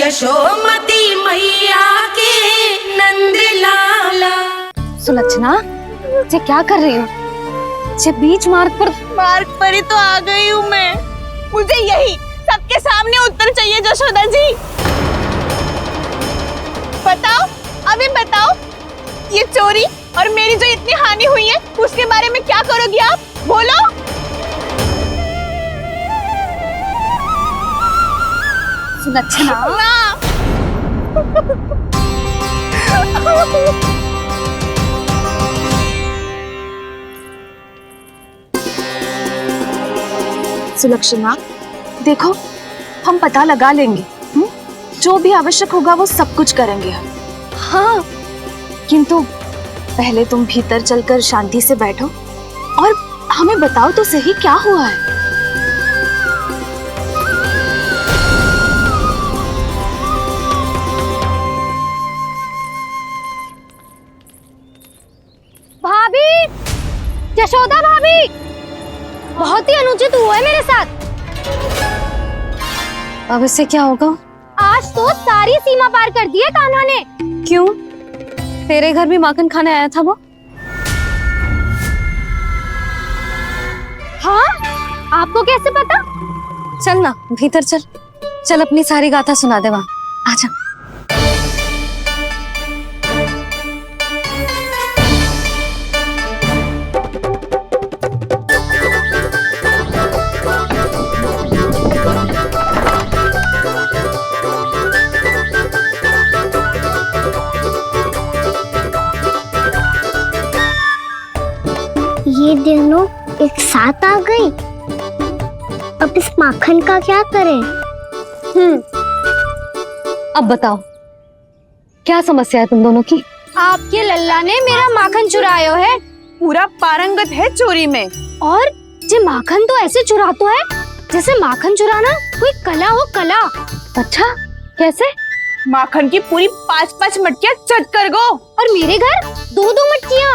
यशोमती मैया के नंद लाला। सुलक्षणा, ये क्या कर रही हो? ये बीच मार्ग पर ही तो आ गई हूँ मैं। मुझे यही सबके सामने उत्तर चाहिए यशोदा जी। बताओ, अभी बताओ, ये चोरी और मेरी जो इतनी हानि हुई है उसके बारे में क्या करोगी आप? बोलो। सुलक्षणा, सुलक्षणा, देखो हम पता लगा लेंगे, जो भी आवश्यक होगा वो सब कुछ करेंगे हम। हाँ, किंतु पहले तुम भीतर चलकर शांति से बैठो और हमें बताओ तो सही क्या हुआ है। भाभी, यशोदा भाभी, बहुत ही अनुचित हुआ है मेरे साथ। अब इससे क्या होगा? आज तो सारी सीमा पार कर दी है कान्हा ने। क्यों? तेरे घर भी माखन खाने आया था वो? हाँ, आपको कैसे पता? चल ना भीतर चल, चल अपनी सारी गाथा सुना दे वहाँ। आजा। ये दोनों एक साथ आ गई। अब इस माखन का क्या करें? अब बताओ क्या समस्या है तुम दोनों की? आपके लल्ला ने मेरा माखन चुरायो है। पूरा पारंगत है चोरी में। और ये माखन तो ऐसे चुरातो है जैसे माखन चुराना कोई कला हो, कला। अच्छा, कैसे? माखन की पूरी 5-5 मटकियां चट कर गो। और मेरे घर 2-2 मटकियां।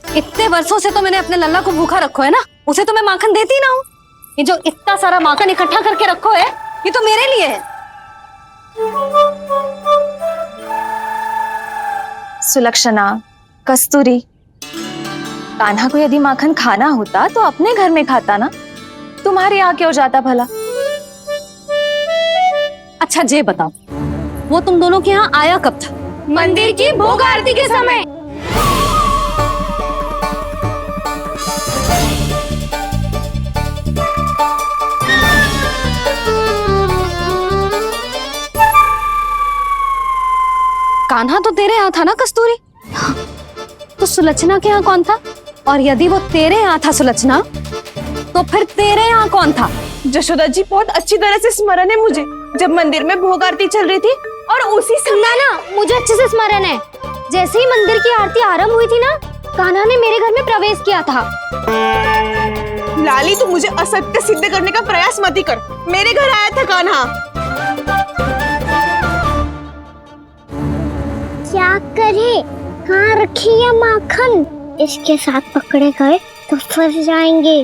इतने वर्षों से तो मैंने अपने लल्ला को भूखा रखो है ना, उसे तो मैं माखन देती ना हूँ। ये जो इतना सारा माखन इकट्ठा करके रखो है, ये तो मेरे लिए है। सुलक्षणा, कस्तूरी, कान्हा को यदि माखन खाना होता तो अपने घर में खाता ना, तुम्हारे यहाँ क्यों जाता भला? अच्छा ये बताओ, वो तुम दोनों के यहाँ आया कब था? मंदिर की भोग आरती के समय। कान्हा तो तेरे यहाँ था ना कस्तूरी? तो सुलक्षणा के यहाँ कौन था? और यदि वो तेरे यहाँ था सुलक्षणा, तो फिर तेरे यहाँ कौन था? यशोदा जी, बहुत अच्छी तरह से स्मरण है मुझे, जब मंदिर में भोग आरती चल रही थी और उसी समय ना, मुझे अच्छे से स्मरण है। जैसे ही मंदिर की आरती आरंभ हुई थी ना, कान्हा ने मेरे घर में प्रवेश किया था। लाली, तू मुझे असत्य सिद्ध करने का प्रयास मत ही कर। मेरे घर आया था कान्हा। क्या करे? कहाँ रखी है माखन? इसके साथ पकड़े गए तो फंस जाएंगे।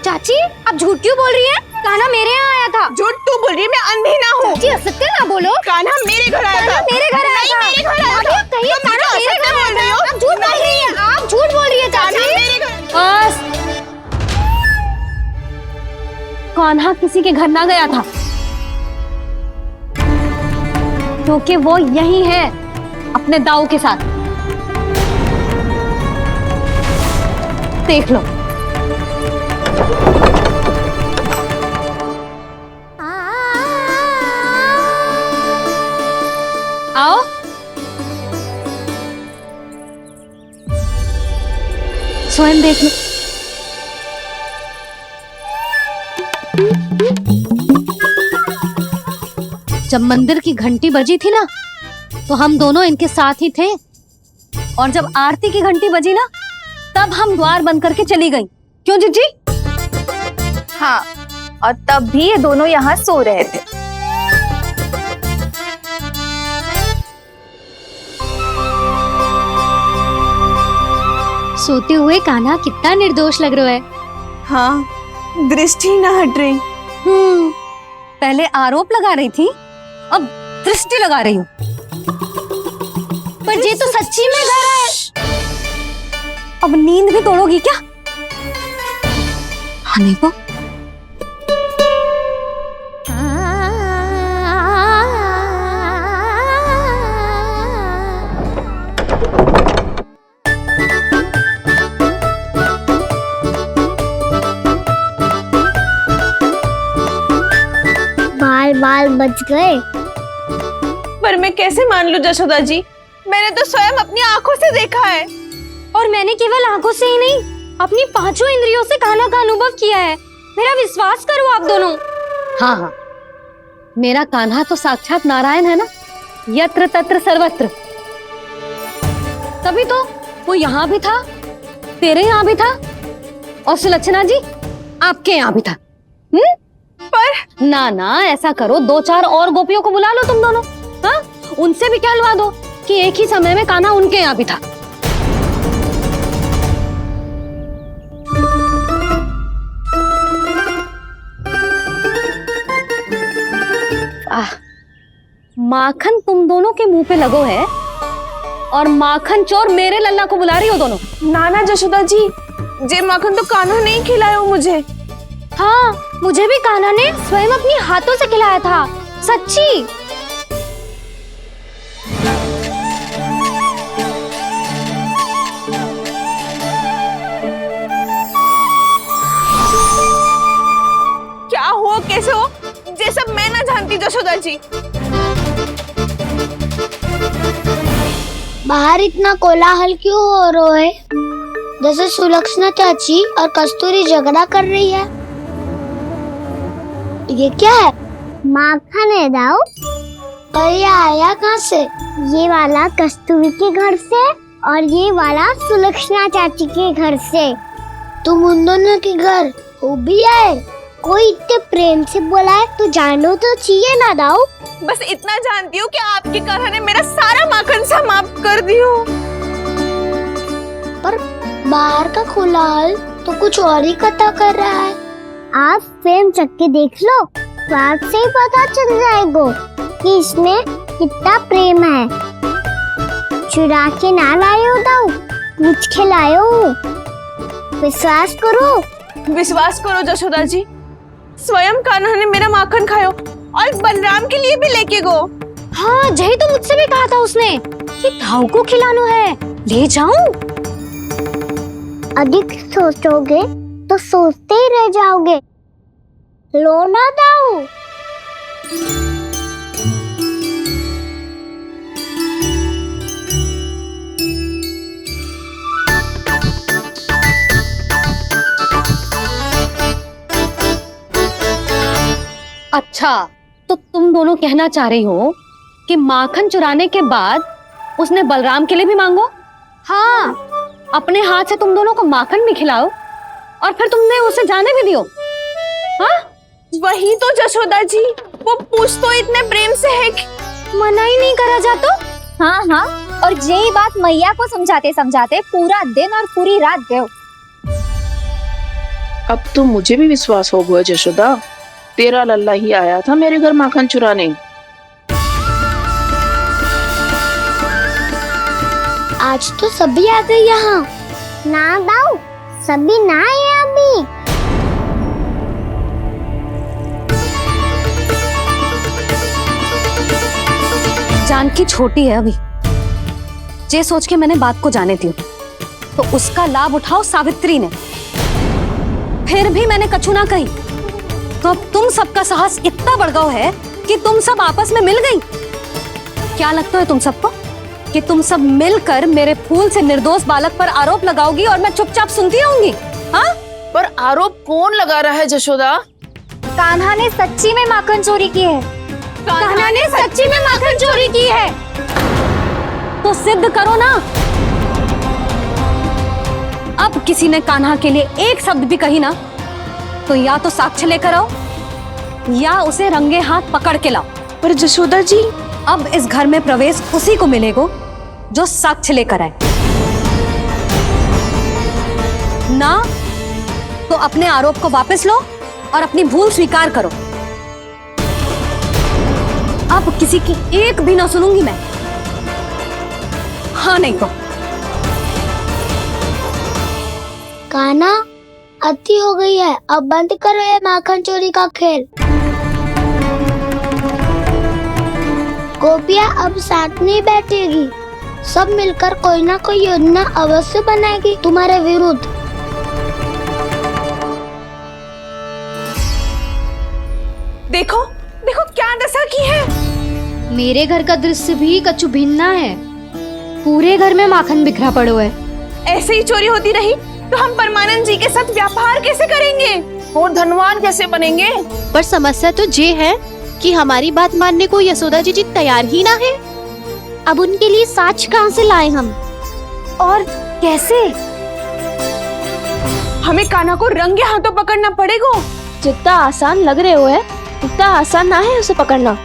चाची, आप झूठ क्यों बोल रही हैं? कान्हा मेरे यहाँ आया था। झूठ तू बोल रही है? मैं अंधी ना हूँ। चाची, असत्य ना बोलो। कान्हा मेरे घर आया था। मेरे घर आया था। मेरे घर आया था। कहिए कान्हा मेरे घर आया था। आप झूठ बोल रही हैं। आप झूठ बोल रही है चाची। बस, कान्हा किसी के घर ना गया था, क्योंकि वो यही है अपने दाऊ के साथ। देख लो। आओ। स्वयं देख लो। जब मंदिर की घंटी बजी थी ना, तो हम दोनों इनके साथ ही थे, और जब आरती की घंटी बजी ना, तब हम द्वार बंद करके चली गई। क्यों जीजी? हाँ, और तब भी ये दोनों यहाँ सो रहे थे। सोते हुए कान्हा कितना निर्दोष लग रहा है। हाँ, दृष्टि ना हट रही। पहले आरोप लगा रही थी, अब दृष्टि लगा रही हूँ। पर ये तो सच्ची में घर है। अब नींद भी तोड़ोगी क्या? हनी को बाल बाल बच गए। पर मैं कैसे मान लूं जशोदा जी, मैंने तो स्वयं अपनी आंखों से देखा है। और मैंने केवल आंखों से ही नहीं, अपनी पांचों इंद्रियों से कान्हा का अनुभव किया है। मेरा विश्वास करो आप दोनों। हाँ हाँ, मेरा कान्हा तो साक्षात नारायण है ना, यत्र तत्र सर्वत्र। तभी तो वो यहाँ भी था, तेरे यहाँ भी था, और सुलक्षणा जी आपके यहाँ भी था। पर ना ना, ऐसा करो, 2-4 और गोपियों को बुला लो तुम दोनों। हाँ, उनसे भी कहलवा दो कि एक ही समय में कान्हा उनके यहाँ भी था। माखन तुम दोनों के मुंह पे लगो है, और माखन चोर मेरे लल्ला को बुला रही हो दोनों। नाना जशोदा जी, जे माखन तो कान्हा नहीं खिलाया मुझे। हाँ, मुझे भी कान्हा ने स्वयं अपनी हाथों से खिलाया था, सच्ची। क्या हो कैसे हो, ये सब मैं ना जानती जशोदा जी। बाहर इतना कोलाहल क्यों हो रहा है? जैसे सुलक्षणा चाची और कस्तूरी झगड़ा कर रही है। ये क्या है? माखन है दाऊ। और ये आया कहाँ से? ये वाला कस्तूरी के घर से और ये वाला सुलक्षणा चाची के घर से। तुम उन दोनों के घर हो भी आए? कोई इतने प्रेम से बोला है तो जानो तो चाहिए ना दाऊ। बस इतना जानती हूँ कि आपकी कान्हा ने मेरा सारा माखन समाप्त कर दियो। पर बाहर का कोलाहल तो कुछ और ही कथा कर रहा है। आप फिल्म चख के देख लो, तो आपसे ही पता चल जाएगा कि इसमें कितना प्रेम है। चुरा के ना लाए हो दाऊ, पूछ के लाए हो। विश्वास करो जशोदा जी, स्वयं कान्हा ने मेरा माखन खायो और बलराम के लिए भी लेके गो। हाँ, जही तो मुझसे भी कहा था उसने कि दाऊ को खिलाना है, ले जाऊं। अधिक सोचोगे तो सोचते ही रह जाओगे। लो ना दाऊ। अच्छा, तो तुम दोनों कहना चाह रही हो कि माखन चुराने के बाद उसने बलराम के लिए भी मांगो? हाँ, अपने हाथ से तुम दोनों को माखन भी खिलाओ और फिर तुमने उसे जाने भी दियो। हाँ, वही तो जशोदा जी, वो पूछ तो इतने प्रेम से है कि मना ही नहीं करा जाता। हाँ हाँ, और यही बात मैया को समझाते समझाते पूरा दिन और पूरी रात गए। अब तो मुझे भी विश्वास हो गया जशोदा, तेरा लल्ला ही आया था मेरे घर माखन चुराने। आज तो सभी आ गए यहाँ। ना दाऊ, सभी ना आए अभी। जानकी छोटी है अभी, ये सोच के मैंने बात को जाने दी, तो उसका लाभ उठाओ सावित्री ने। फिर भी मैंने कछु ना कही, तो अब तुम सबका साहस इतना बढ़ गया है कि तुम सब आपस में मिल गई। क्या लगता है तुम सबको कि तुम सब मिलकर मेरे फूल से निर्दोष बालक पर आरोप लगाओगी और मैं चुपचाप सुनती रहूंगी? हाँ, पर आरोप कौन लगा रहा है जशोदा? कान्हा ने सच्ची में माखन चोरी की है। कान्हा ने सच्ची में माखन चोरी की है। तो सिद्ध करो ना। अब किसी ने कान्हा के लिए एक शब्द भी कही ना, तो या तो साक्ष्य लेकर आओ या उसे रंगे हाथ पकड़ के लाओ। पर जशोदा जी, अब इस घर में प्रवेश उसी को मिलेगा जो साक्ष्य लेकर आए। ना तो अपने आरोप को वापस लो और अपनी भूल स्वीकार करो। अब किसी की एक भी ना सुनूंगी मैं। हाँ नहीं तो कान्हा, अति हो गई है, अब बंद करो ये माखन चोरी का खेल। गोपियाँ अब साथ नहीं बैठेगी, सब मिलकर कोई ना कोई योजना अवश्य बनाएगी तुम्हारे विरुद्ध। देखो देखो क्या दशा की है। मेरे घर का दृश्य भी कछु भिन्न है। पूरे घर में माखन बिखरा पड़ो है। ऐसे ही चोरी होती रही तो हम परमानंद जी के साथ व्यापार कैसे करेंगे और धनवान कैसे बनेंगे? पर समस्या तो ये है कि हमारी बात मानने को यशोदा जी तैयार ही ना है। अब उनके लिए साक्ष्य कहाँ से लाए हम? और कैसे? हमें कान्हा को रंगे हाथों पकड़ना पड़ेगा। जितना आसान लग रहे हो है उतना आसान ना है उसे पकड़ना।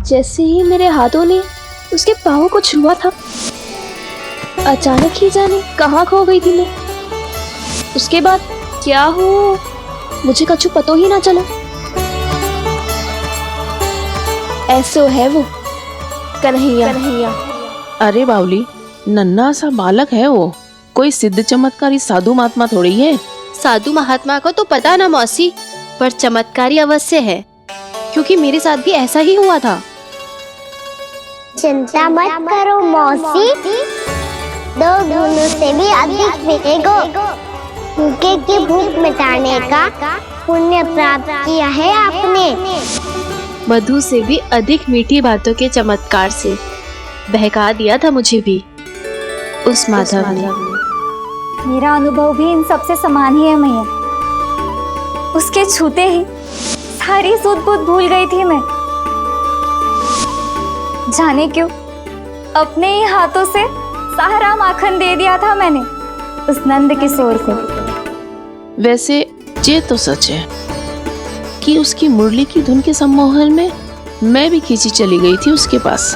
जैसे ही मेरे हाथों ने उसके पाँव को छुआ था, अचानक ही जाने कहाँ खो गई थी मैं। उसके बाद क्या हो मुझे कछु पतो ही ना चला। ऐसो है वो कन्हैया। अरे बावली, नन्हा सा बालक है वो, कोई सिद्ध चमत्कारी साधु महात्मा थोड़ी है। साधु महात्मा को तो पता ना मौसी, पर चमत्कारी अवश्य है, क्योंकि मेरे साथ भी ऐसा ही हुआ था। चिंता मत करो मौसी, 2 गुणों से भी अधिक मिलेगा। भूखे की भूख मिटाने का पुण्य प्राप्त किया है आपने। मधु से भी अधिक मीठी बातों के चमत्कार से बहका दिया था मुझे भी उस माधव ने। मेरा अनुभव भी इन सबसे समान ही है मैया। उसके छूते ही सारी सूध बूध भूल गई थी मैं। जाने क्यों अपने ही हाथों से सारा माखन दे दिया था मैंने उस नंद किशोर को। वैसे ये तो सच है कि उसकी मुरली की धुन के सम्मोहन में मैं भी खींची चली गई थी उसके पास।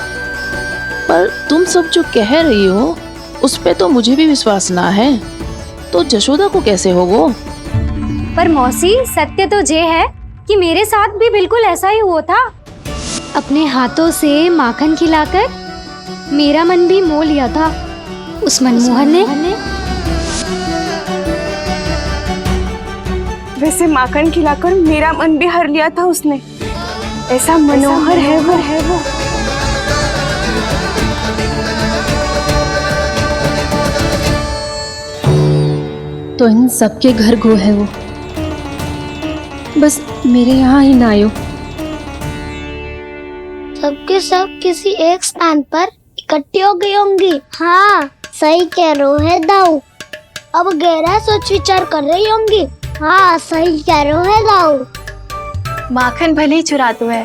पर तुम सब जो कह रही हो उस पे तो मुझे भी विश्वास ना है, तो जशोदा को कैसे होगो? पर मौसी, सत्य तो ये है कि मेरे साथ भी बिल्कुल ऐसा ही हुआ था। अपने हाथों से माखन खिलाकर मेरा मन भी मोह लिया था उस मनमोहन ने। वैसे माखन खिलाकर मेरा मन भी हर लिया था उसने। ऐसा मनोहर है वो। तो इन सबके घर गो है वो, बस मेरे यहाँ ही ना आयो। सबके सब किसी एक स्थान पर इकट्ठी हो गई होंगी। हाँ सही कह रहे है दाऊ। अब गहरा सोच विचार कर रही होंगी। हाँ सही कह रहे है दाऊ। माखन भले ही चुराते है,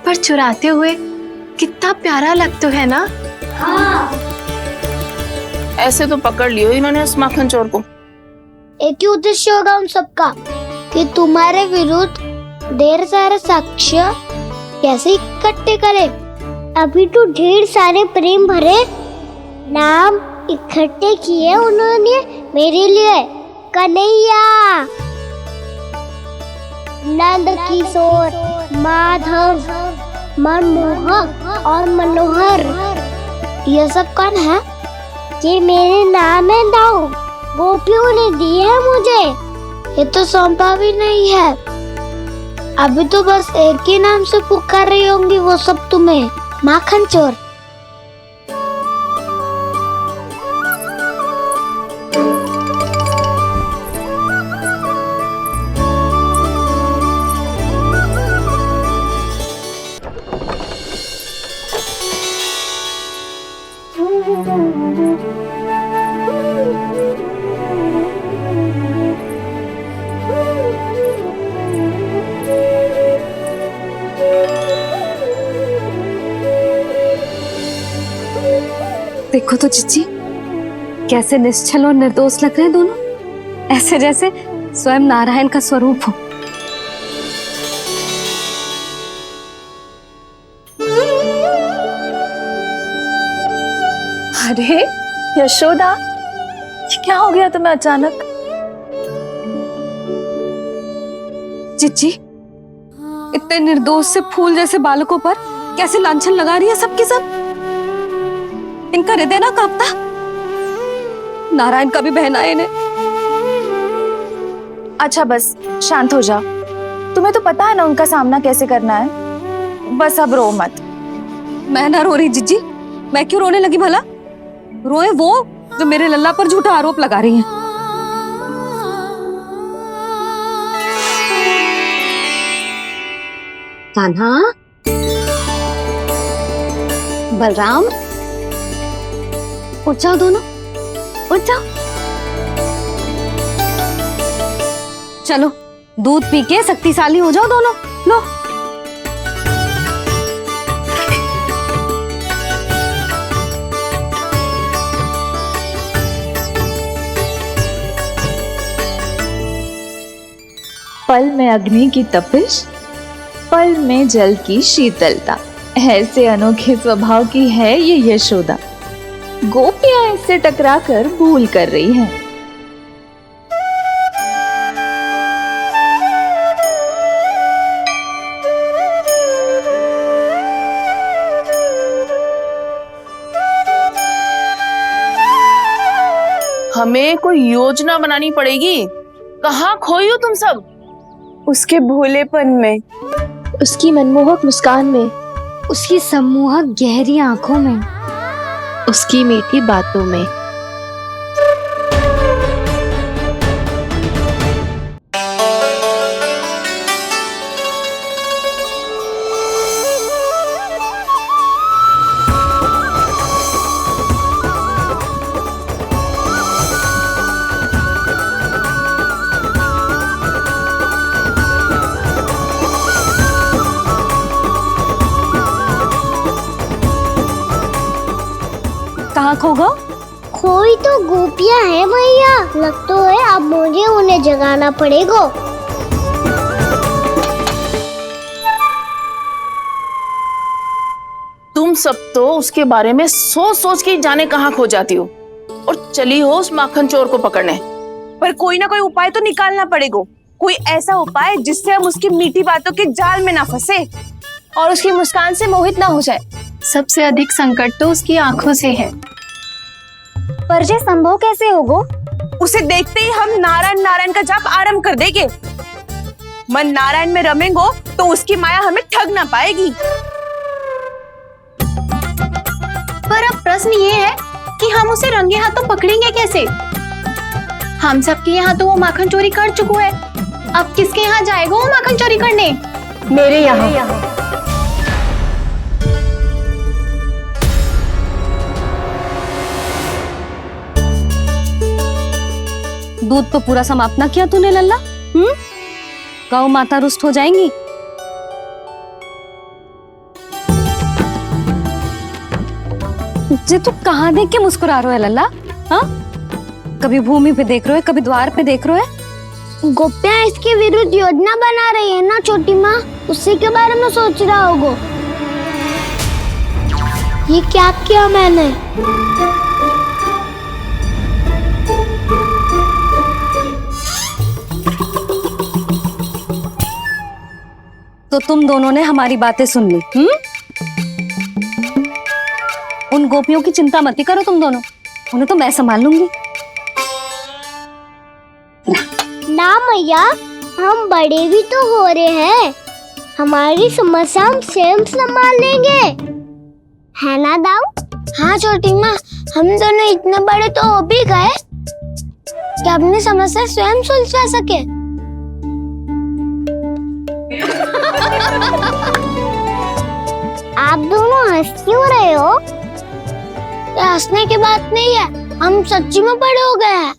पर चुराते हुए कितना प्यारा लगता है ना। हाँ ऐसे तो पकड़ लियो इन्होंने उस माखन चोर को। एक ही उद्देश्य होगा उन सबका कि तुम्हारे विरुद्ध ढेर सारे साक्ष्य कैसे इकट्ठे करें। अभी तो ढेर सारे प्रेम भरे नाम इकट्ठे किए उन्होंने मेरे लिए। कन्हैया, नंद किशोर, माधव, मनमोहक और मनोहर, ये सब कौन है? ये मेरे नाम है दाऊ। गोपियों ने दिए है मुझे, ये तो सौंपा भी नहीं है। अभी तो बस एक ही नाम से पुकार रही होंगी वो सब तुम्हें, माखन चोर। देखो तो जीजी, कैसे निश्चल और निर्दोष लग रहे हैं दोनों, ऐसे जैसे स्वयं नारायण का स्वरूप हो। अरे यशोदा, ये क्या हो गया तुम्हें अचानक? चिच्ची इतने निर्दोष से फूल जैसे बालकों पर कैसे लांछन लगा रही है सबकी सब। इनका हृदय ना कांपता। नारायण का भी बहना है इन्हें। अच्छा बस शांत हो जाओ, तुम्हें तो पता है ना उनका सामना कैसे करना है। बस अब रो मत। मैं ना रो रही जिज्जी, मैं क्यों रोने लगी भला? रोए वो जो मेरे लल्ला पर झूठा आरोप लगा रही हैं। कान्हा, बलराम, उठ जाओ दोनों, उठ जाओ। चलो दूध पी के शक्तिशाली हो जाओ दोनों। लो पल में अग्नि की तपिश, पल में जल की शीतलता, ऐसे अनोखे स्वभाव की है ये यशोदा। गोपियां इससे टकराकर भूल कर रही हैं। हमें कोई योजना बनानी पड़ेगी। कहाँ खोई हो तुम सब? उसके भोलेपन में, उसकी मनमोहक मुस्कान में, उसकी सम्मोहक गहरी आंखों में, उसकी मीठी बातों में। कहाँ खो गो? खोई तो गोपियां है भैया, लगता है अब मुझे उन्हें जगाना पड़ेगा। तुम सब तो उसके बारे में सोच सोच के जाने कहाँ खो जाती हो और चली हो उस माखन चोर को पकड़ने। पर कोई ना कोई उपाय तो निकालना पड़ेगा। कोई ऐसा उपाय जिससे हम उसकी मीठी बातों के जाल में ना फंसे और उसकी मुस्कान से मोहित ना हो जाए। सबसे अधिक संकट तो उसकी आंखों से है। पर ये संभव कैसे होगा? उसे देखते ही हम नारायण नारायण का जाप आरंभ कर देंगे। मन नारायण में रमेंगो तो उसकी माया हमें ठग ना पाएगी। पर अब प्रश्न ये है कि हम उसे रंगे हाथों पकड़ेंगे कैसे? हम सबके यहाँ तो वो माखन चोरी कर चुका है। अब किसके यहाँ जाएगा वो माखन चोरी करने? मेरे यहाँ। दूध तो पूरा समाप्त ना किया तूने लल्ला। गौ माता रुष्ट हो जाएंगी। जे तू कहाँ देख के मुस्कुरा रहे हो लल्ला? हाँ, कभी भूमि पे देख रहे हो, कभी द्वार पे देख रहे हो। गोपियां इसके विरुद्ध योजना बना रही है ना छोटी माँ, उसी के बारे में सोच रहा होगा। ये क्या किया मैंने? तो तुम दोनों ने हमारी बातें सुन ली। उन गोपियों की चिंता मत करो तुम दोनों, उन्हें तो मैं संभाल लूंगी। ना मैया, हम बड़े भी तो हो रहे हैं, हमारी समस्या हम स्वयं संभाल लेंगे, है ना दाऊ? हाँ छोटी माँ, हम दोनों इतने बड़े तो हो भी गए कि अपनी समस्या स्वयं सुलझा सके। आप दोनों हंस क्यों रहे हो? ये हंसने की बात नहीं है, हम सच्ची में बड़े हो गए हैं।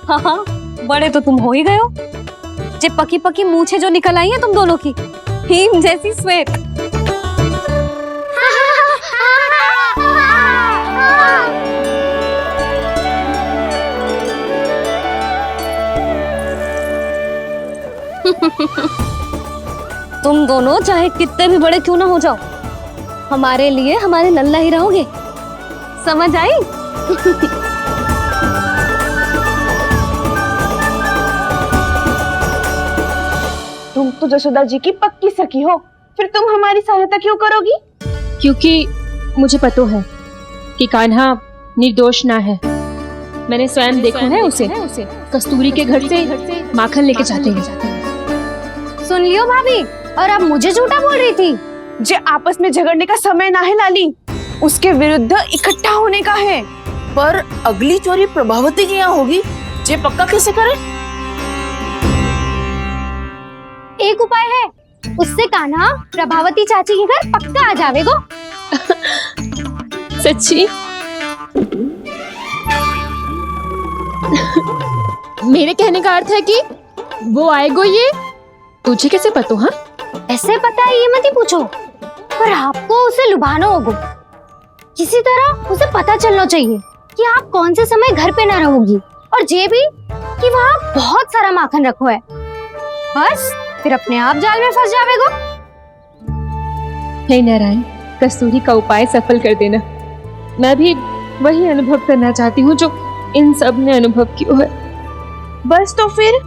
हाँ, बड़े तो तुम हो ही गए हो। जे पकी पकी मूछें जो निकल आई हैं तुम दोनों की, हिम जैसी श्वेत। तुम दोनों चाहे कितने भी बड़े क्यों ना हो जाओ, हमारे लिए हमारे लल्ला ही रहोगे, समझ आई? तो जसोदा जी की पक्की सखी हो, फिर तुम हमारी सहायता क्यों करोगी? क्योंकि मुझे पता है कि कान्हा निर्दोष ना है। मैंने स्वयं देखा है उसे कस्तूरी के घर से माखन लेके जाते हैं। सुन लियो भाभी, और अब मुझे झूठा बोल रही थी। जे आपस में झगड़ने का समय ना है लाली, उसके विरुद्ध इकट्ठा होने का है। पर अगली चोरी प्रभावती की यहाँ होगी, जे पक्का कैसे करे? एक उपाय है, उससे कान्हा प्रभावती चाची के घर पक्का आ जावेगो। सच्ची? मेरे कहने का अर्थ है कि वो आएगो। ये तुझे कैसे पता? हाँ, ऐसे पता है ये मत ही पूछो, पर आपको उसे लुभाना होगा। किसी तरह उसे पता चलना चाहिए कि आप कौन से समय घर पे ना रहोगी, और ये भी कि वहाँ बहुत सारा माखन रखो है। बस फिर अपने आप जाल में फंस जावेगो। हे नारायण, कस्तूरी का उपाय सफल कर देना। मैं भी वही अनुभव करना चाहती हूँ जो इन सब ने अनुभव किया है। बस तो फिर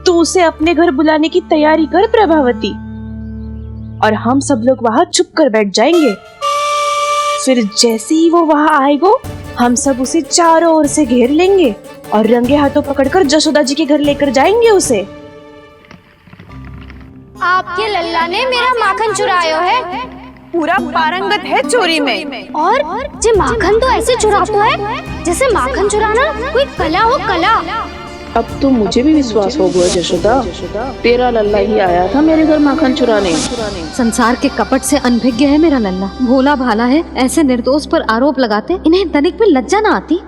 तू उसे अपने घर बुलाने की तैयारी कर प्रभावती, और हम सब लोग वहाँ चुप कर बैठ जाएंगे। फिर जैसे ही वो वहाँ आएगो, हम सब उसे चारों ओर से घेर लेंगे और रंगे हाथों पकड़कर जसोदा जी के घर लेकर जाएंगे उसे। आपके लल्ला ने मेरा माखन चुरायो है, पूरा पारंगत है चोरी में। और जे माखन तो ऐसे चुराता है जैसे माखन चुराना कोई कला हो, कला। अब तो मुझे भी विश्वास हो गया जशोदा, तेरा लल्ला ही आया था मेरे घर माखन चुराने। संसार के कपट से अनभिज्ञ है मेरा लल्ला, भोला भाला है। ऐसे निर्दोष पर आरोप लगाते इन्हें तनिक भी लज्जा ना आती।